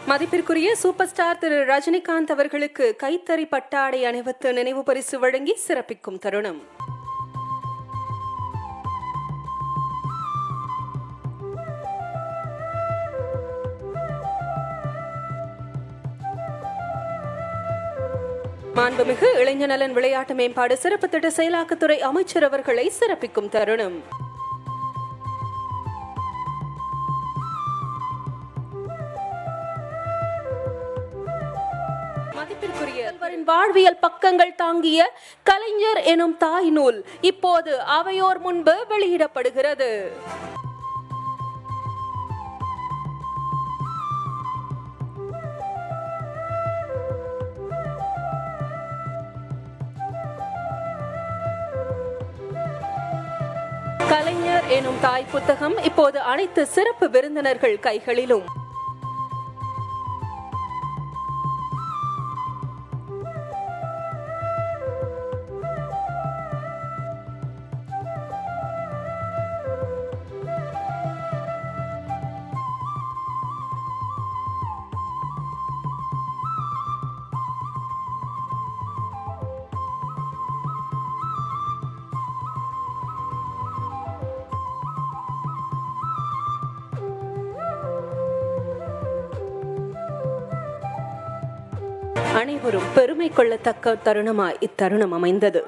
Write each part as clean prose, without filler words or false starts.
மதிப்பிற்குரிய super star திரு ரஜினிகாந்த் அவர்களுக்கு கைத்தறி பட்டாடை அணிவித்து நினைவு பரிசு வழங்கி சிறப்பிக்கும் தருணம். மாண்புமிகு இளைஞர் நலன் விளையாட்டு மேம்பாடு சிறப்பு திட்ட செயலாக்கத்துறை அமைச்சர் அவர்களை சிறப்பிக்கும் தருணம். மதிப்பிற்குரிய வாழ்வியல் பக்கங்கள் தாங்கிய கலைஞர் எனும் தாய் நூல் இப்போது அவையோர் முன்பு வெளியிடப்படுகிறது. கலைஞர் எனும் தாய் புத்தகம் இப்போது அனைத்து சிறப்பு விருந்தினர்கள் கைகளிலும். அனைவரும் பெருமை கொள்ளத்தக்க தருணமாய் இத்தருணம் அமைந்தது.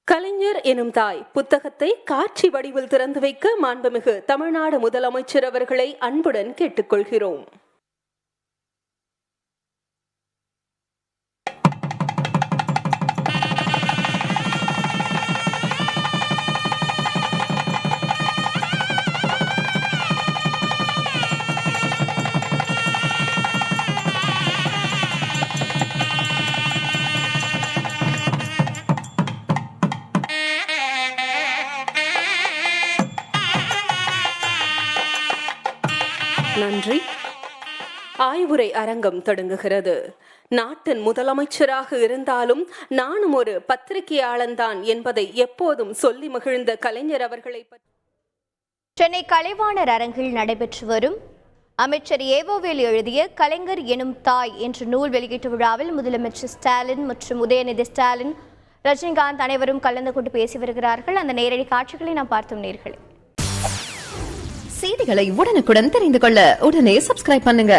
கலைஞர் எனும் தாய் புத்தகத்தை காட்சி வடிவில் திறந்து வைக்க மாண்புமிகு தமிழ்நாடு முதலமைச்சர் அவர்களை அன்புடன் கேட்டுக்கொள்கிறோம். நன்றி. ஆய்வுரை அரங்கம் தொடங்குகிறது. நாட்டின் முதலமைச்சராக இருந்தாலும் நானும் ஒரு பத்திரிகையாளன்தான் என்பதை எப்போதும் சொல்லி மகிழ்ந்த கலைஞர் அவர்களை சென்னை கலைவாணர் அரங்கில் நடைபெற்று வரும் அமைச்சர் ஏவோவேல் எழுதிய கலைஞர் எனும் தாய் என்ற நூல் வெளியீட்டு விழாவில் முதலமைச்சர் ஸ்டாலின் மற்றும் உதயநிதி ஸ்டாலின், ரஜினிகாந்த் அனைவரும் கலந்து கொண்டு பேசி வருகிறார்கள். அந்த நேரடி காட்சிகளை நாம் பார்த்தோம். நேர்களே, செய்திகளை உடனுக்குடன் தெரிந்து கொள்ள உடனே சப்ஸ்கிரைப் பண்ணுங்க.